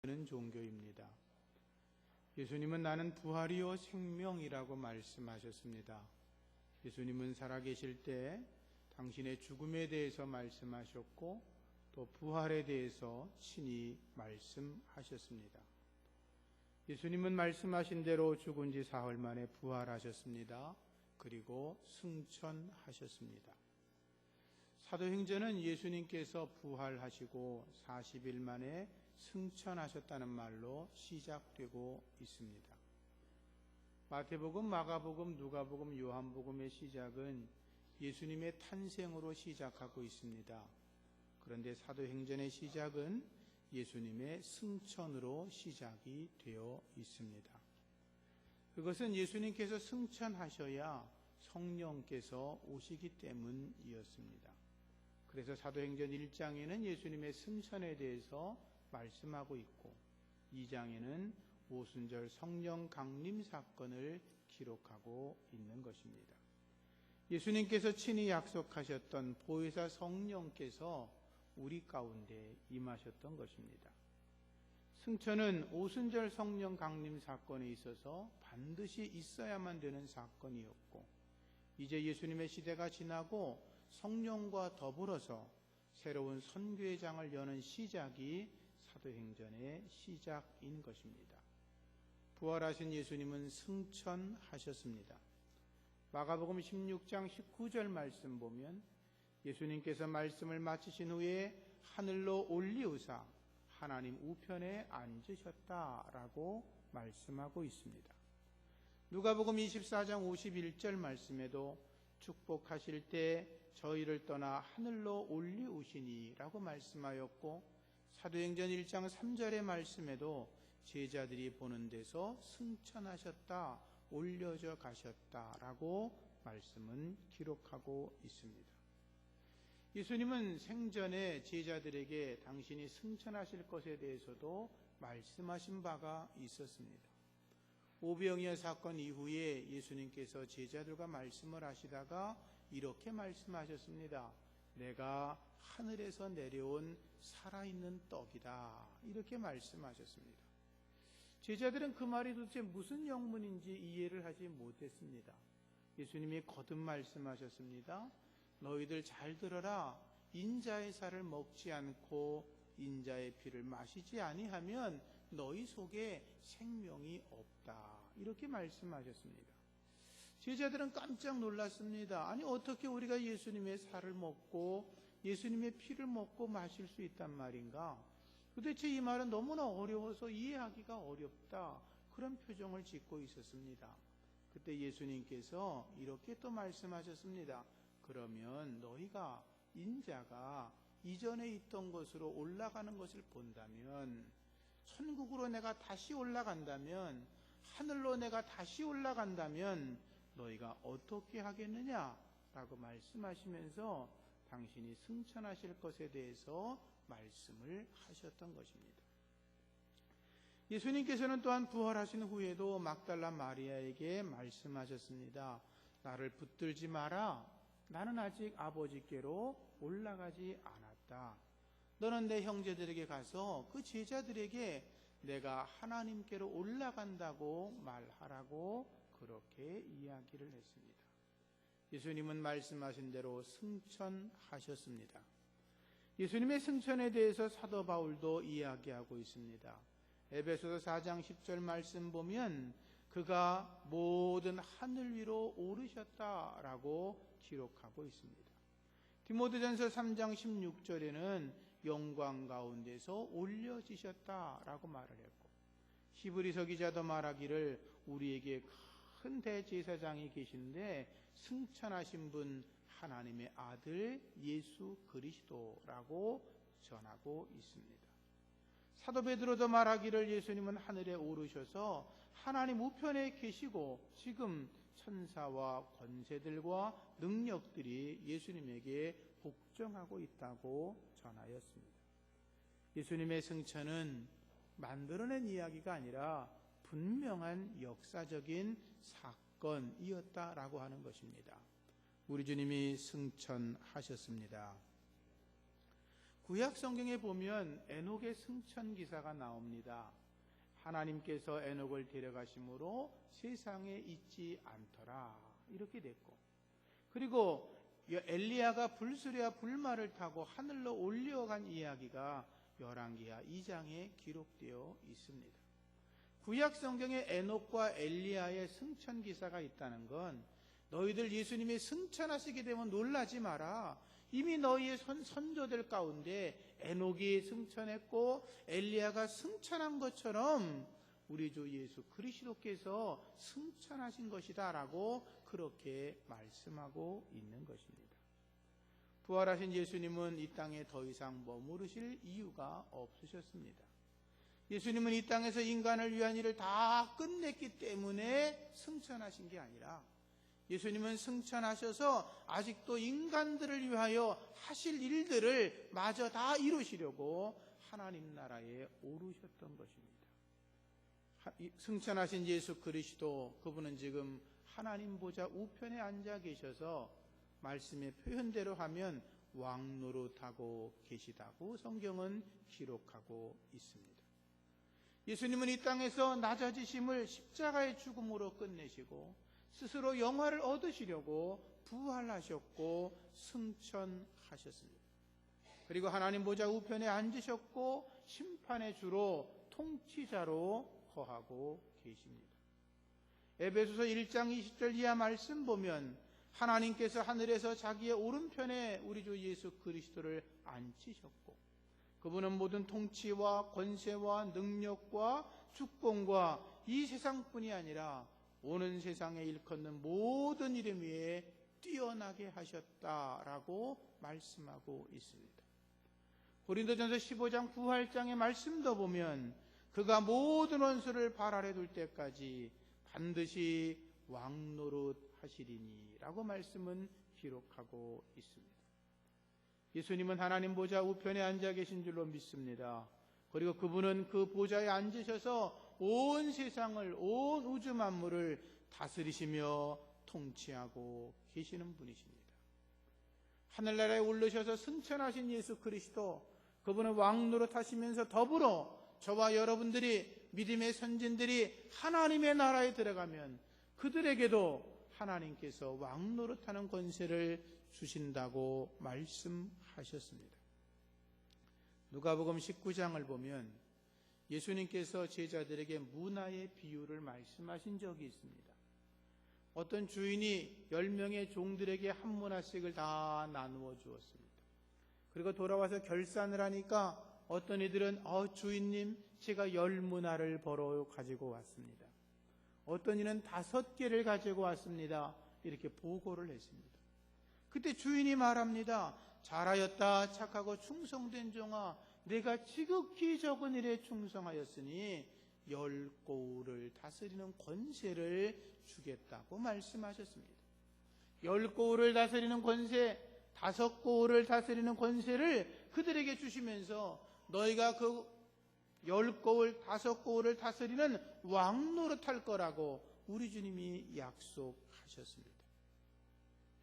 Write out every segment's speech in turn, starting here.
는 종교입니다. 예수님은 나는 부활이요 생명이라고 말씀하셨습니다. 예수님은 살아계실 때 당신의 죽음에 대해서 말씀하셨고 또 부활에 대해서 친히 말씀하셨습니다. 예수님은 말씀하신 대로 죽은 지 사흘 만에 부활하셨습니다. 그리고 승천하셨습니다. 사도행전은 예수님께서 부활하시고 40일 만에 승천하셨다는 말로 시작되고 있습니다. 마태복음, 마가복음, 누가복음, 요한복음의 시작은 예수님의 탄생으로 시작하고 있습니다. 그런데 사도행전의 시작은 예수님의 승천으로 시작이 되어 있습니다. 그것은 예수님께서 승천하셔야 성령께서 오시기 때문이었습니다. 그래서 사도행전 1장에는 예수님의 승천에 대해서 말씀하고 있고 2장에는 오순절 성령 강림 사건을 기록하고 있는 것입니다. 예수님께서 친히 약속하셨던 보혜사 성령께서 우리 가운데 임하셨던 것입니다. 승천은 오순절 성령 강림 사건에 있어서 반드시 있어야만 되는 사건이었고 이제 예수님의 시대가 지나고 성령과 더불어서 새로운 선교의 장을 여는 시작이 사도행전의 시작인 것입니다. 부활하신 예수님은 승천하셨습니다. 마가복음 16장 19절 말씀 보면 예수님께서 말씀을 마치신 후에 하늘로 올리우사 하나님 우편에 앉으셨다라고 말씀하고 있습니다. 누가복음 24장 51절 말씀에도 축복하실 때 저희를 떠나 하늘로 올리우시니 라고 말씀하였고 사도행전 1장 3절의 말씀에도 제자들이 보는 데서 승천하셨다, 올려져 가셨다라고 말씀은 기록하고 있습니다. 예수님은 생전에 제자들에게 당신이 승천하실 것에 대해서도 말씀하신 바가 있었습니다. 오병이어 사건 이후에 예수님께서 제자들과 말씀을 하시다가 이렇게 말씀하셨습니다. 내가 하늘에서 내려온 살아있는 떡이다. 이렇게 말씀하셨습니다. 제자들은 그 말이 도대체 무슨 영문인지 이해를 하지 못했습니다. 예수님이 거듭 말씀하셨습니다. 너희들 잘 들어라. 인자의 살을 먹지 않고 인자의 피를 마시지 아니하면 너희 속에 생명이 없다. 이렇게 말씀하셨습니다. 제자들은 깜짝 놀랐습니다. 아니 어떻게 우리가 예수님의 살을 먹고 예수님의 피를 먹고 마실 수 있단 말인가? 도대체 이 말은 너무나 어려워서 이해하기가 어렵다. 그런 표정을 짓고 있었습니다. 그때 예수님께서 이렇게 또 말씀하셨습니다. 그러면 너희가 인자가 이전에 있던 곳으로 올라가는 것을 본다면 천국으로 내가 다시 올라간다면 하늘로 내가 다시 올라간다면 너희가 어떻게 하겠느냐라고 말씀하시면서 당신이 승천하실 것에 대해서 말씀을 하셨던 것입니다. 예수님께서는 또한 부활하신 후에도 막달라 마리아에게 말씀하셨습니다. 나를 붙들지 마라. 나는 아직 아버지께로 올라가지 않았다. 너는 내 형제들에게 가서 그 제자들에게 내가 하나님께로 올라간다고 말하라고 그렇게 이야기를 했습니다. 예수님은 말씀하신 대로 승천하셨습니다. 예수님의 승천에 대해서 사도 바울도 이야기하고 있습니다. 에베소서 4장 10절 말씀 보면 그가 모든 하늘 위로 오르셨다라고 기록하고 있습니다. 디모데전서 3장 16절에는 영광 가운데서 올려지셨다라고 말을 했고 히브리서 기자도 말하기를 우리에게 큰 대제사장이 계신데 승천하신 분 하나님의 아들 예수 그리스도라고 전하고 있습니다. 사도 베드로도 말하기를 예수님은 하늘에 오르셔서 하나님 우편에 계시고 지금 천사와 권세들과 능력들이 예수님에게 복종하고 있다고 전하였습니다. 예수님의 승천은 만들어낸 이야기가 아니라 분명한 역사적인 사건이었다라고 하는 것입니다. 우리 주님이 승천하셨습니다. 구약 성경에 보면 에녹의 승천 기사가 나옵니다. 하나님께서 에녹을 데려가심으로 세상에 있지 않더라 이렇게 됐고, 그리고 엘리야가 불수레와 불말을 타고 하늘로 올려간 이야기가 열왕기하 2장에 기록되어 있습니다. 구약 성경에 에녹과 엘리야의 승천 기사가 있다는 건 너희들 예수님이 승천하시게 되면 놀라지 마라. 이미 너희의 선조들 가운데 에녹이 승천했고 엘리야가 승천한 것처럼 우리 주 예수 그리스도께서 승천하신 것이다 라고 그렇게 말씀하고 있는 것입니다. 부활하신 예수님은 이 땅에 더 이상 머무르실 이유가 없으셨습니다. 예수님은 이 땅에서 인간을 위한 일을 다 끝냈기 때문에 승천하신 게 아니라 예수님은 승천하셔서 아직도 인간들을 위하여 하실 일들을 마저 다 이루시려고 하나님 나라에 오르셨던 것입니다. 승천하신 예수 그리스도, 그분은 지금 하나님 보좌 우편에 앉아 계셔서 말씀의 표현대로 하면 왕노릇하고 계시다고 성경은 기록하고 있습니다. 예수님은 이 땅에서 낮아지심을 십자가의 죽음으로 끝내시고 스스로 영화를 얻으시려고 부활하셨고 승천하셨습니다. 그리고 하나님 보좌 우편에 앉으셨고 심판의 주로 통치자로 거하고 계십니다. 에베소서 1장 20절 이하 말씀 보면 하나님께서 하늘에서 자기의 오른편에 우리 주 예수 그리스도를 앉히셨고 그분은 모든 통치와 권세와 능력과 주권과 이 세상뿐이 아니라 오는 세상에 일컫는 모든 이름 위에 뛰어나게 하셨다라고 말씀하고 있습니다. 고린도전서 15장 9할장의 말씀도 보면 그가 모든 원수를 발 아래 둘 때까지 반드시 왕노릇 하시리니 라고 말씀은 기록하고 있습니다. 예수님은 하나님 보좌 우편에 앉아 계신 줄로 믿습니다. 그리고 그분은 그 보좌에 앉으셔서 온 세상을, 온 우주 만물을 다스리시며 통치하고 계시는 분이십니다. 하늘나라에 오르셔서 승천하신 예수 그리스도, 그분은 왕노릇 하시면서 더불어 저와 여러분들이, 믿음의 선진들이 하나님의 나라에 들어가면 그들에게도 하나님께서 왕노릇하는 권세를 주신다고 말씀하셨습니다. 누가복음 19장을 보면 예수님께서 제자들에게 문화의 비유를 말씀하신 적이 있습니다. 어떤 주인이 10명의 종들에게 한 문화씩을 다 나누어 주었습니다. 그리고 돌아와서 결산을 하니까 어떤 이들은 주인님 제가 10문화를 벌어 가지고 왔습니다. 어떤 이는 5개를 가지고 왔습니다. 이렇게 보고를 했습니다. 그때 주인이 말합니다. 잘하였다 착하고 충성된 종아, 내가 지극히 적은 일에 충성하였으니 10고을을 다스리는 권세를 주겠다고 말씀하셨습니다. 10고을을 다스리는 권세, 5고을을 다스리는 권세를 그들에게 주시면서 너희가 그 10고을, 5고을을 다스리는 왕노릇할 거라고 우리 주님이 약속하셨습니다.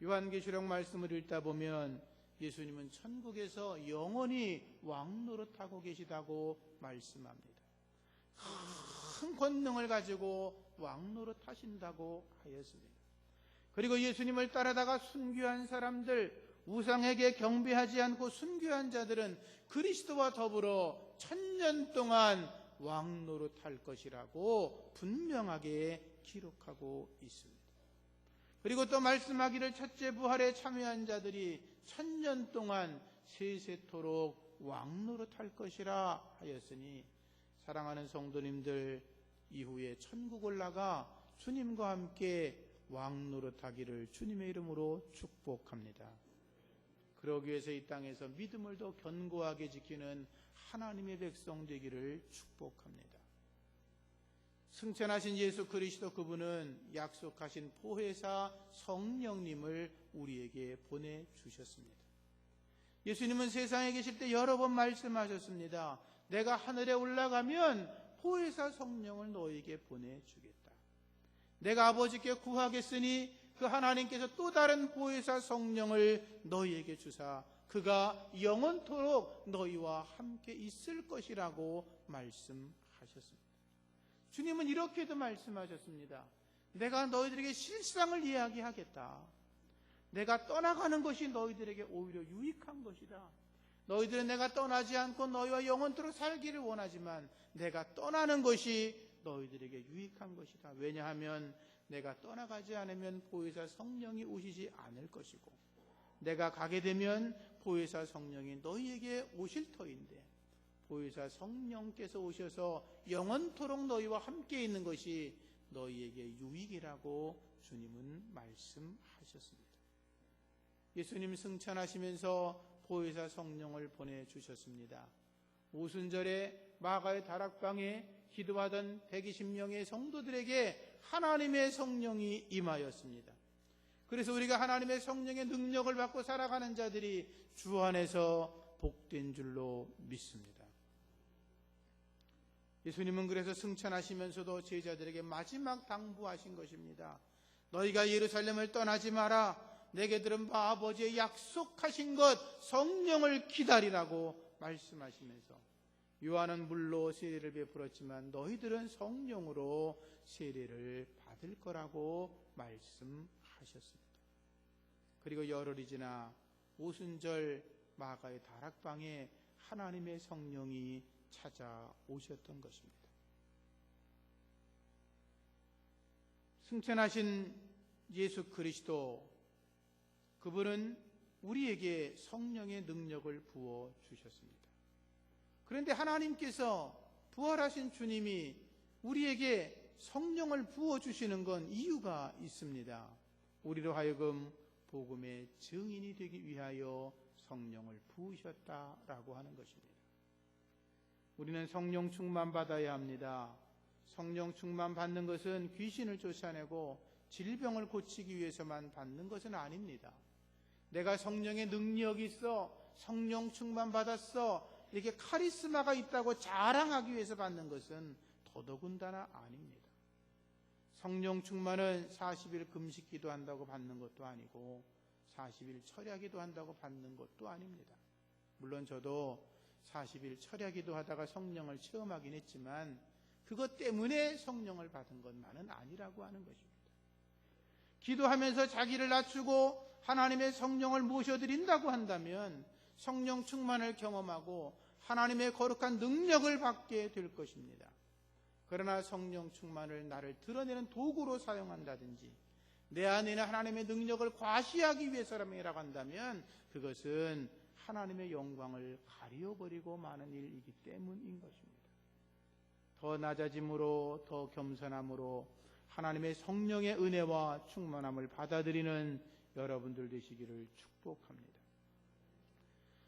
요한계시록 말씀을 읽다 보면 예수님은 천국에서 영원히 왕노릇하고 계시다고 말씀합니다. 큰 권능을 가지고 왕노릇하신다고 하였습니다. 그리고 예수님을 따라다가 순교한 사람들, 우상에게 경배하지 않고 순교한 자들은 그리스도와 더불어 1000년 동안 왕노릇할 것이라고 분명하게 기록하고 있습니다. 그리고 또 말씀하기를 첫째 부활에 참여한 자들이 1000년 동안 세세토록 왕노릇할 것이라 하였으니, 사랑하는 성도님들, 이후에 천국 올라가 주님과 함께 왕노릇하기를 주님의 이름으로 축복합니다. 그러기 위해서 이 땅에서 믿음을 더 견고하게 지키는 하나님의 백성 되기를 축복합니다. 승천하신 예수 그리스도, 그분은 약속하신 보혜사 성령님을 우리에게 보내주셨습니다. 예수님은 세상에 계실 때 여러 번 말씀하셨습니다. 내가 하늘에 올라가면 보혜사 성령을 너에게 보내주겠다. 내가 아버지께 구하겠으니 그 하나님께서 또 다른 보혜사 성령을 너희에게 주사 그가 영원토록 너희와 함께 있을 것이라고 말씀하셨습니다. 주님은 이렇게도 말씀하셨습니다. 내가 너희들에게 실상을 이야기하겠다. 내가 떠나가는 것이 너희들에게 오히려 유익한 것이다. 너희들은 내가 떠나지 않고 너희와 영원토록 살기를 원하지만 내가 떠나는 것이 너희들에게 유익한 것이다. 왜냐하면 내가 떠나가지 않으면 보혜사 성령이 오시지 않을 것이고 내가 가게 되면 보혜사 성령이 너희에게 오실 터인데 보혜사 성령께서 오셔서 영원토록 너희와 함께 있는 것이 너희에게 유익이라고 주님은 말씀하셨습니다. 예수님 승천하시면서 보혜사 성령을 보내주셨습니다. 오순절에 마가의 다락방에 기도하던 120명의 성도들에게 하나님의 성령이 임하였습니다. 그래서 우리가 하나님의 성령의 능력을 받고 살아가는 자들이 주 안에서 복된 줄로 믿습니다. 예수님은 그래서 승천하시면서도 제자들에게 마지막 당부하신 것입니다. 너희가 예루살렘을 떠나지 마라. 내게 들은 바 아버지의 약속하신 것 성령을 기다리라고 말씀하시면서 요한은 물로 세례를 베풀었지만 너희들은 성령으로 세례를 받을 거라고 말씀하셨습니다. 그리고 열흘이 지나 오순절 마가의 다락방에 하나님의 성령이 찾아오셨던 것입니다. 승천하신 예수 그리스도, 그분은 우리에게 성령의 능력을 부어 주셨습니다. 그런데 하나님께서 부활하신 주님이 우리에게 성령을 부어 주시는 건 이유가 있습니다. 우리로 하여금 복음의 증인이 되기 위하여 성령을 부으셨다라고 하는 것입니다. 우리는 성령 충만 받아야 합니다. 성령 충만 받는 것은 귀신을 쫓아내고 질병을 고치기 위해서만 받는 것은 아닙니다. 내가 성령의 능력이 있어, 성령 충만 받았어, 이렇게 카리스마가 있다고 자랑하기 위해서 받는 것은 더더군다나 아닙니다. 성령 충만은 40일 금식 기도한다고 받는 것도 아니고 40일 철야기도 한다고 받는 것도 아닙니다. 물론 저도 40일 철야기도 하다가 성령을 체험하긴 했지만 그것 때문에 성령을 받은 것만은 아니라고 하는 것입니다. 기도하면서 자기를 낮추고 하나님의 성령을 모셔드린다고 한다면 성령 충만을 경험하고 하나님의 거룩한 능력을 받게 될 것입니다. 그러나 성령 충만을 나를 드러내는 도구로 사용한다든지 내 안에 있는 하나님의 능력을 과시하기 위해서라고 한다면 그것은 하나님의 영광을 가려버리고 마는 일이기 때문인 것입니다. 더 낮아짐으로, 더 겸손함으로 하나님의 성령의 은혜와 충만함을 받아들이는 여러분들 되시기를 축복합니다.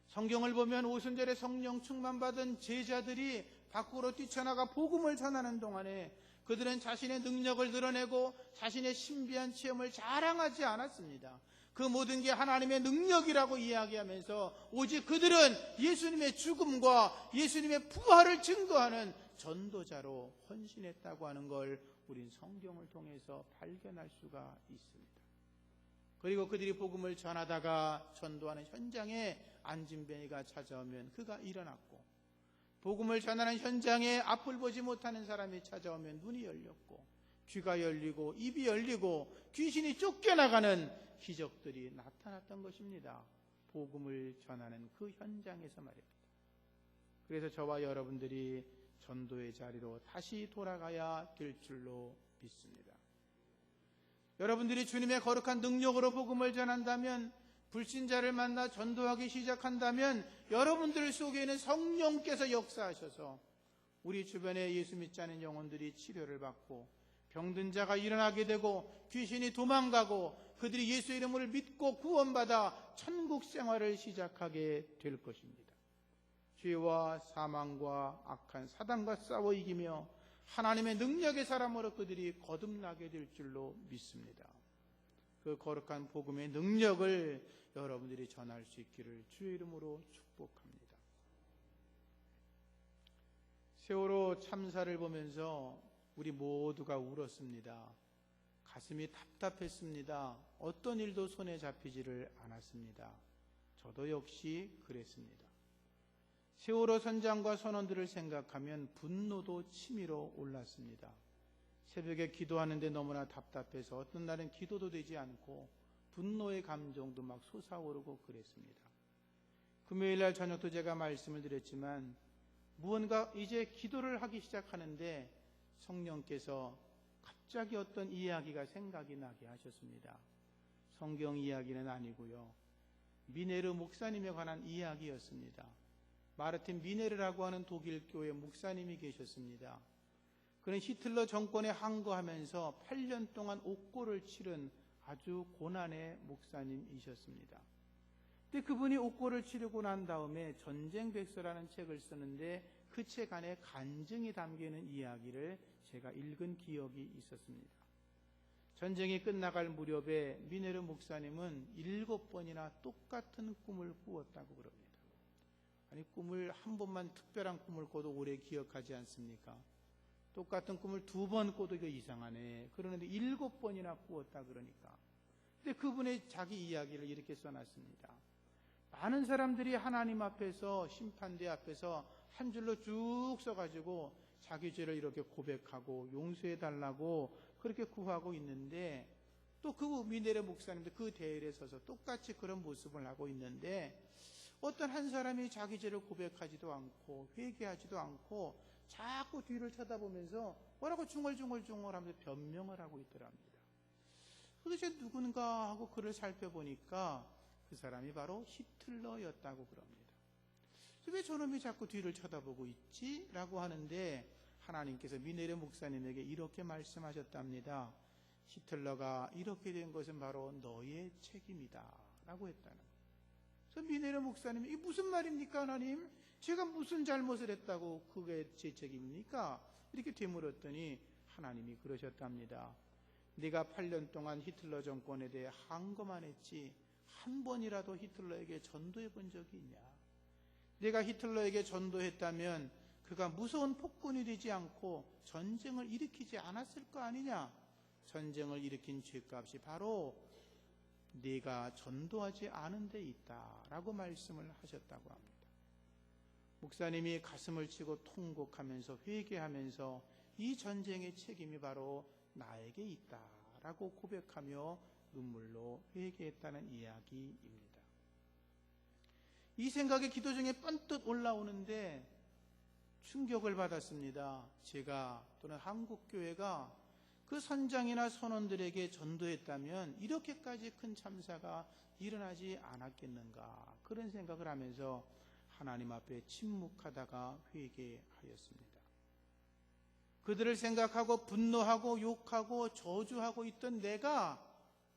성경을 보면 오순절에 성령 충만받은 제자들이 밖으로 뛰쳐나가 복음을 전하는 동안에 그들은 자신의 능력을 드러내고 자신의 신비한 체험을 자랑하지 않았습니다. 그 모든 게 하나님의 능력이라고 이야기하면서 오직 그들은 예수님의 죽음과 예수님의 부활을 증거하는 전도자로 헌신했다고 하는 걸 우린 성경을 통해서 발견할 수가 있습니다. 그리고 그들이 복음을 전하다가 전도하는 현장에 안진뱅이가 찾아오면 그가 일어났고, 복음을 전하는 현장에 앞을 보지 못하는 사람이 찾아오면 눈이 열렸고, 귀가 열리고 입이 열리고 귀신이 쫓겨나가는 기적들이 나타났던 것입니다. 복음을 전하는 그 현장에서 말입니다. 그래서 저와 여러분들이 전도의 자리로 다시 돌아가야 될 줄로 믿습니다. 여러분들이 주님의 거룩한 능력으로 복음을 전한다면, 불신자를 만나 전도하기 시작한다면 여러분들 속에는 성령께서 역사하셔서 우리 주변에 예수 믿지 않은 영혼들이 치료를 받고 병든 자가 일어나게 되고 귀신이 도망가고 그들이 예수 이름을 믿고 구원받아 천국 생활을 시작하게 될 것입니다. 죄와 사망과 악한 사단과 싸워 이기며 하나님의 능력의 사람으로 그들이 거듭나게 될 줄로 믿습니다. 그 거룩한 복음의 능력을 여러분들이 전할 수 있기를 주의 이름으로 축복합니다. 세월호 참사를 보면서 우리 모두가 울었습니다. 가슴이 답답했습니다. 어떤 일도 손에 잡히지를 않았습니다. 저도 역시 그랬습니다. 세월호 선장과 선원들을 생각하면 분노도 치밀어 올랐습니다. 새벽에 기도하는데 너무나 답답해서 어떤 날은 기도도 되지 않고 분노의 감정도 막 솟아오르고 그랬습니다. 금요일날 저녁도 제가 말씀을 드렸지만 무언가 이제 기도를 하기 시작하는데 성령께서 갑자기 어떤 이야기가 생각이 나게 하셨습니다. 성경 이야기는 아니고요. 미네르 목사님에 관한 이야기였습니다. 마르틴 미네르라고 하는 독일 교회 목사님이 계셨습니다. 그는 히틀러 정권에 항거하면서 8년 동안 옥고를 치른 아주 고난의 목사님이셨습니다. 근데 그분이 옥고를 치르고 난 다음에 전쟁백서라는 책을 쓰는데 그 책 안에 간증이 담기는 이야기를 제가 읽은 기억이 있었습니다. 전쟁이 끝나갈 무렵에 미네르 목사님은 7번이나 똑같은 꿈을 꾸었다고 그럽니다. 아니, 꿈을 한 번만 특별한 꿈을 꿔도 오래 기억하지 않습니까? 똑같은 꿈을 2번 꿔도 이거 이상하네. 그러는데 7번이나 꾸었다 그러니까. 근데 그분의 자기 이야기를 이렇게 써놨습니다. 많은 사람들이 하나님 앞에서, 심판대 앞에서 한 줄로 쭉 써가지고 자기 죄를 이렇게 고백하고 용서해달라고 그렇게 구하고 있는데, 또 그 미네르 목사님도 그 대열에 서서 똑같이 그런 모습을 하고 있는데, 어떤 한 사람이 자기 죄를 고백하지도 않고 회개하지도 않고 자꾸 뒤를 쳐다보면서 뭐라고 중얼중얼 하면서 변명을 하고 있더랍니다. 도대체 누군가 하고 그를 살펴보니까 그 사람이 바로 히틀러였다고 그럽니다. 왜 저놈이 자꾸 뒤를 쳐다보고 있지? 라고 하는데 하나님께서 미네르 목사님에게 이렇게 말씀하셨답니다. 히틀러가 이렇게 된 것은 바로 너의 책임이다 라고 했다는 거예요. 그래서 미네르 목사님이 이게 무슨 말입니까 하나님? 제가 무슨 잘못을 했다고 그게 제 책임입니까? 이렇게 되물었더니 하나님이 그러셨답니다. 네가 8년 동안 히틀러 정권에 대해 항거만 했지 한 번이라도 히틀러에게 전도해 본 적이 있냐? 네가 히틀러에게 전도했다면 그가 무서운 폭군이 되지 않고 전쟁을 일으키지 않았을 거 아니냐? 전쟁을 일으킨 죄값이 바로 네가 전도하지 않은 데 있다라고 말씀을 하셨다고 합니다. 목사님이 가슴을 치고 통곡하면서 회개하면서 이 전쟁의 책임이 바로 나에게 있다라고 고백하며 눈물로 회개했다는 이야기입니다. 이 생각이 기도 중에 번뜩 올라오는데 충격을 받았습니다. 제가 또는 한국교회가 그 선장이나 선원들에게 전도했다면 이렇게까지 큰 참사가 일어나지 않았겠는가, 그런 생각을 하면서 하나님 앞에 침묵하다가 회개하였습니다. 그들을 생각하고 분노하고 욕하고 저주하고 있던 내가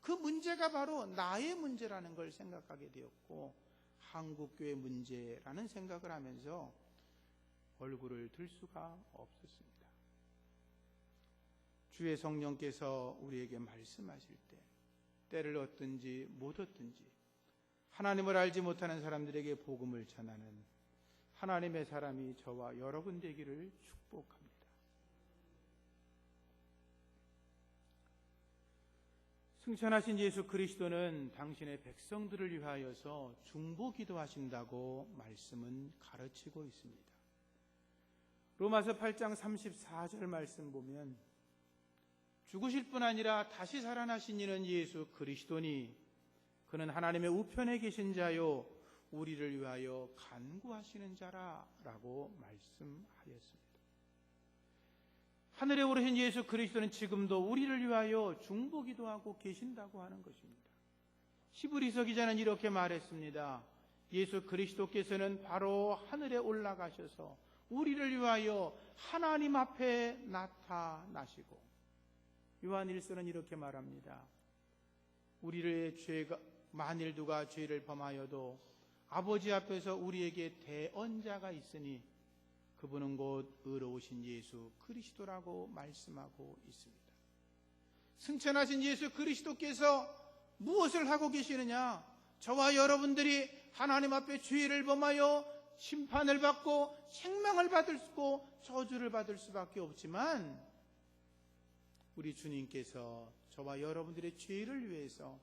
그 문제가 바로 나의 문제라는 걸 생각하게 되었고 한국교회 문제라는 생각을 하면서 얼굴을 들 수가 없었습니다. 주의 성령께서 우리에게 말씀하실 때 때를 얻든지 못 얻든지 하나님을 알지 못하는 사람들에게 복음을 전하는 하나님의 사람이 저와 여러분 되기를 축복합니다. 승천하신 예수 그리스도는 당신의 백성들을 위하여서 중보기도 하신다고 말씀은 가르치고 있습니다. 로마서 8장 34절 말씀 보면 죽으실 뿐 아니라 다시 살아나신 이는 예수 그리스도니 그는 하나님의 우편에 계신 자요 우리를 위하여 간구하시는 자라라고 말씀하였습니다. 하늘에 오르신 예수 그리스도는 지금도 우리를 위하여 중보기도하고 계신다고 하는 것입니다. 히브리서 기자는 이렇게 말했습니다. 예수 그리스도께서는 바로 하늘에 올라가셔서 우리를 위하여 하나님 앞에 나타나시고, 요한일서는 이렇게 말합니다. 우리의 죄가 만일 누가 죄를 범하여도 아버지 앞에서 우리에게 대언자가 있으니 그분은 곧 의로우신 예수 그리스도라고 말씀하고 있습니다. 승천하신 예수 그리스도께서 무엇을 하고 계시느냐? 저와 여러분들이 하나님 앞에 죄를 범하여 심판을 받고 생명을 받을 수고 저주를 받을 수밖에 없지만 우리 주님께서 저와 여러분들의 죄를 위해서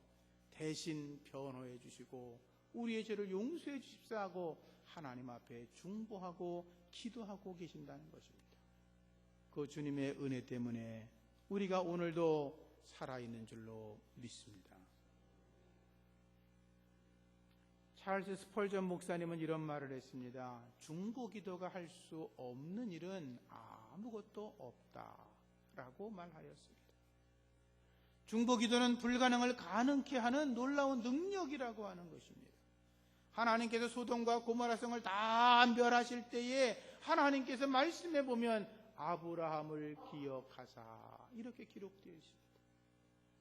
대신 변호해 주시고 우리의 죄를 용서해 주십사 하고 하나님 앞에 중보하고 기도하고 계신다는 것입니다. 그 주님의 은혜 때문에 우리가 오늘도 살아있는 줄로 믿습니다. 찰스 스펄전 목사님은 이런 말을 했습니다. 중보기도가 할 수 없는 일은 아무것도 없다라고 말하였습니다. 중보기도는 불가능을 가능케 하는 놀라운 능력이라고 하는 것입니다. 하나님께서 소돔과 고모라 성을 다 멸하실 때에 하나님께서 말씀해 보면 아브라함을 기억하사 이렇게 기록되어 있습니다.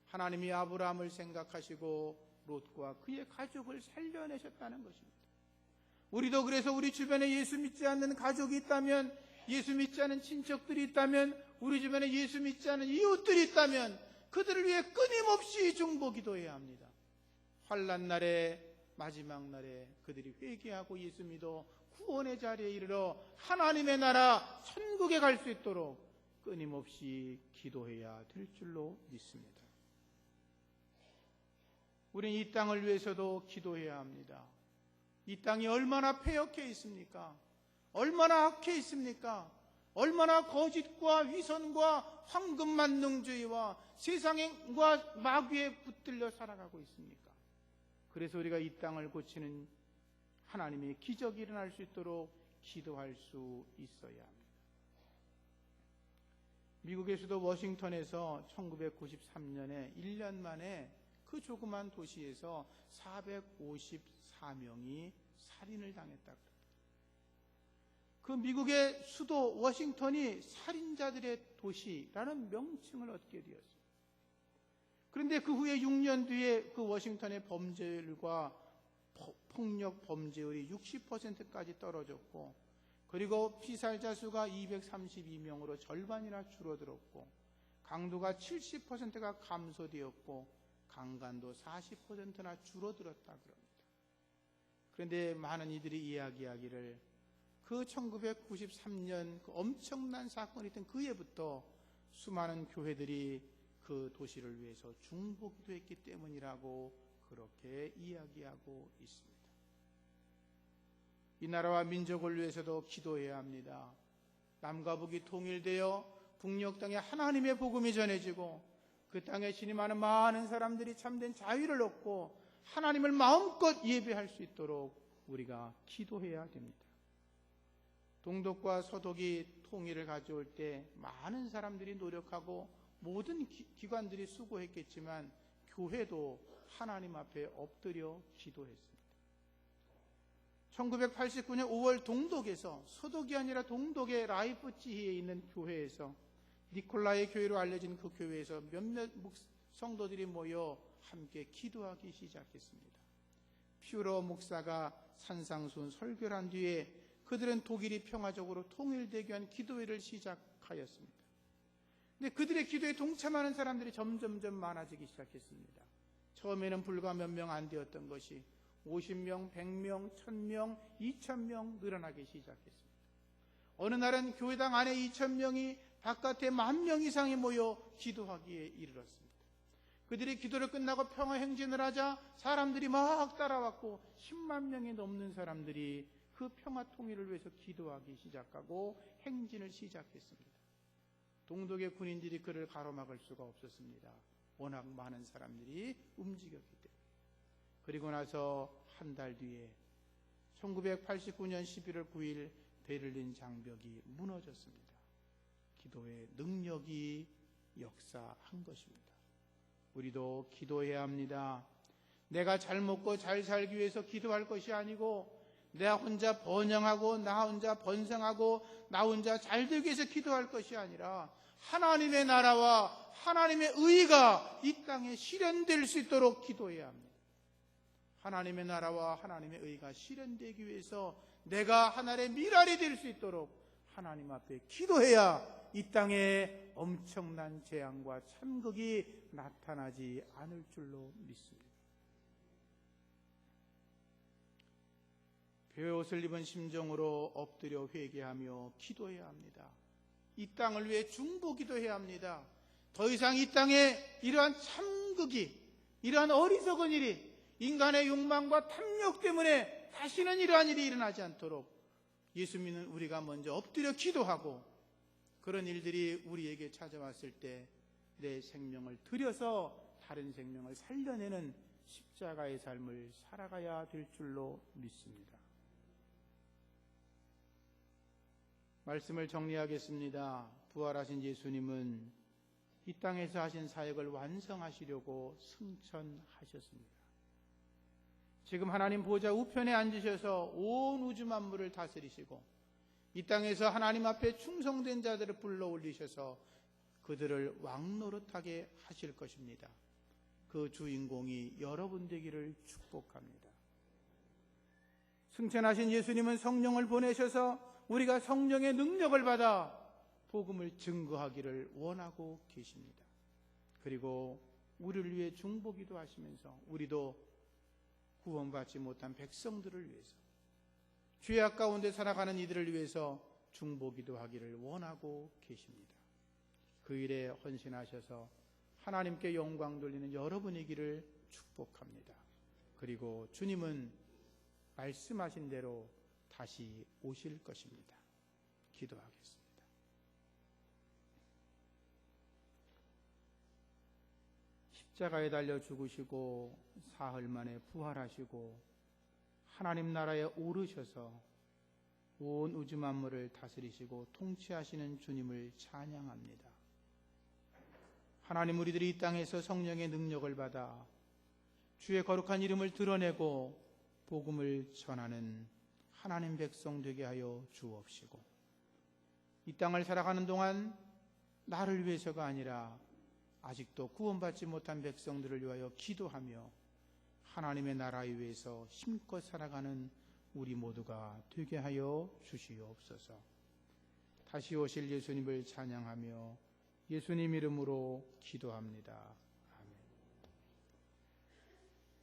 하나님이 아브라함을 생각하시고 롯과 그의 가족을 살려내셨다는 것입니다. 우리도 그래서 우리 주변에 예수 믿지 않는 가족이 있다면, 예수 믿지 않은 친척들이 있다면, 우리 주변에 예수 믿지 않은 이웃들이 있다면 그들을 위해 끊임없이 중보기도해야 합니다. 환난 날에, 마지막 날에 그들이 회개하고 예수 믿어 구원의 자리에 이르러 하나님의 나라 천국에 갈 수 있도록 끊임없이 기도해야 될 줄로 믿습니다. 우리는 이 땅을 위해서도 기도해야 합니다. 이 땅이 얼마나 패역해 있습니까? 얼마나 악해 있습니까? 얼마나 거짓과 위선과 황금만능주의와 세상과 마귀에 붙들려 살아가고 있습니까? 그래서 우리가 이 땅을 고치는 하나님의 기적이 일어날 수 있도록 기도할 수 있어야 합니다. 미국의 수도 워싱턴에서 1993년에 1년 만에 그 조그만 도시에서 454명이 살인을 당했다. 그 미국의 수도 워싱턴이 살인자들의 도시라는 명칭을 얻게 되었습니다. 그런데 그 후에 6년 뒤에 그 워싱턴의 범죄율과 폭력 범죄율이 60%까지 떨어졌고, 그리고 피살자 수가 232명으로 절반이나 줄어들었고, 강도가 70%가 감소되었고, 강간도 40%나 줄어들었다 그럽니다. 그런데 많은 이들이 이야기하기를 그 1993년 그 엄청난 사건이 있던 그 해부터 수많은 교회들이 그 도시를 위해서 중보기도했기 때문이라고 그렇게 이야기하고 있습니다. 이 나라와 민족을 위해서도 기도해야 합니다. 남과 북이 통일되어 북녘 땅에 하나님의 복음이 전해지고 그 땅에 신임하는 많은 사람들이 참된 자유를 얻고 하나님을 마음껏 예배할 수 있도록 우리가 기도해야 됩니다. 동독과 서독이 통일을 가져올 때 많은 사람들이 노력하고 모든 기관들이 수고했겠지만 교회도 하나님 앞에 엎드려 기도했습니다. 1989년 5월 동독에서, 서독이 아니라 동독의 라이프치히에 있는 교회에서, 니콜라의 교회로 알려진 그 교회에서 몇몇 성도들이 모여 함께 기도하기 시작했습니다. 퓨러 목사가 산상수훈 설교를 한 뒤에 그들은 독일이 평화적으로 통일되기 위한 기도회를 시작하였습니다. 근데 그들의 기도에 동참하는 사람들이 점점점 많아지기 시작했습니다. 처음에는 불과 몇 명 안 되었던 것이 50명, 100명, 1000명, 2000명 늘어나기 시작했습니다. 어느 날은 교회당 안에 2000명이 바깥에 10,000명 이상이 모여 기도하기에 이르렀습니다. 그들이 기도를 끝나고 평화 행진을 하자 사람들이 막 따라왔고 10만 명이 넘는 사람들이 그 평화 통일을 위해서 기도하기 시작하고 행진을 시작했습니다. 동독의 군인들이 그를 가로막을 수가 없었습니다. 워낙 많은 사람들이 움직였기 때문에. 그리고 나서 한 달 뒤에 1989년 11월 9일 베를린 장벽이 무너졌습니다. 기도의 능력이 역사한 것입니다. 우리도 기도해야 합니다. 내가 잘 먹고 잘 살기 위해서 기도할 것이 아니고 내가 혼자 번영하고 나 혼자 번성하고 나 혼자 잘 되기 위해서 기도할 것이 아니라 하나님의 나라와 하나님의 의가 이 땅에 실현될 수 있도록 기도해야 합니다. 하나님의 나라와 하나님의 의가 실현되기 위해서 내가 하나님의 미랄이 될 수 있도록 하나님 앞에 기도해야 이 땅에 엄청난 재앙과 참극이 나타나지 않을 줄로 믿습니다. 베옷을 입은 심정으로 엎드려 회개하며 기도해야 합니다. 이 땅을 위해 중보기도해야 합니다. 더 이상 이 땅에 이러한 참극이, 이러한 어리석은 일이, 인간의 욕망과 탐욕 때문에 다시는 이러한 일이 일어나지 않도록 예수 믿는 우리가 먼저 엎드려 기도하고, 그런 일들이 우리에게 찾아왔을 때 내 생명을 들여서 다른 생명을 살려내는 십자가의 삶을 살아가야 될 줄로 믿습니다. 말씀을 정리하겠습니다. 부활하신 예수님은 이 땅에서 하신 사역을 완성하시려고 승천하셨습니다. 지금 하나님 보좌 우편에 앉으셔서 온 우주 만물을 다스리시고, 이 땅에서 하나님 앞에 충성된 자들을 불러 올리셔서 그들을 왕노릇하게 하실 것입니다. 그 주인공이 여러분 되기를 축복합니다. 승천하신 예수님은 성령을 보내셔서 우리가 성령의 능력을 받아 복음을 증거하기를 원하고 계십니다. 그리고 우리를 위해 중보기도 하시면서 우리도 구원받지 못한 백성들을 위해서, 죄악 가운데 살아가는 이들을 위해서 중보기도 하기를 원하고 계십니다. 그 일에 헌신하셔서 하나님께 영광 돌리는 여러분이기를 축복합니다. 그리고 주님은 말씀하신 대로 다시 오실 것입니다. 기도하겠습니다. 십자가에 달려 죽으시고 사흘 만에 부활하시고 하나님 나라에 오르셔서 온 우주 만물을 다스리시고 통치하시는 주님을 찬양합니다. 하나님, 우리들이 이 땅에서 성령의 능력을 받아 주의 거룩한 이름을 드러내고 복음을 전하는 하나님 백성 되게 하여 주옵시고, 이 땅을 살아가는 동안 나를 위해서가 아니라 아직도 구원받지 못한 백성들을 위하여 기도하며 하나님의 나라에 위해서 힘껏 살아가는 우리 모두가 되게 하여 주시옵소서. 다시 오실 예수님을 찬양하며 예수님 이름으로 기도합니다.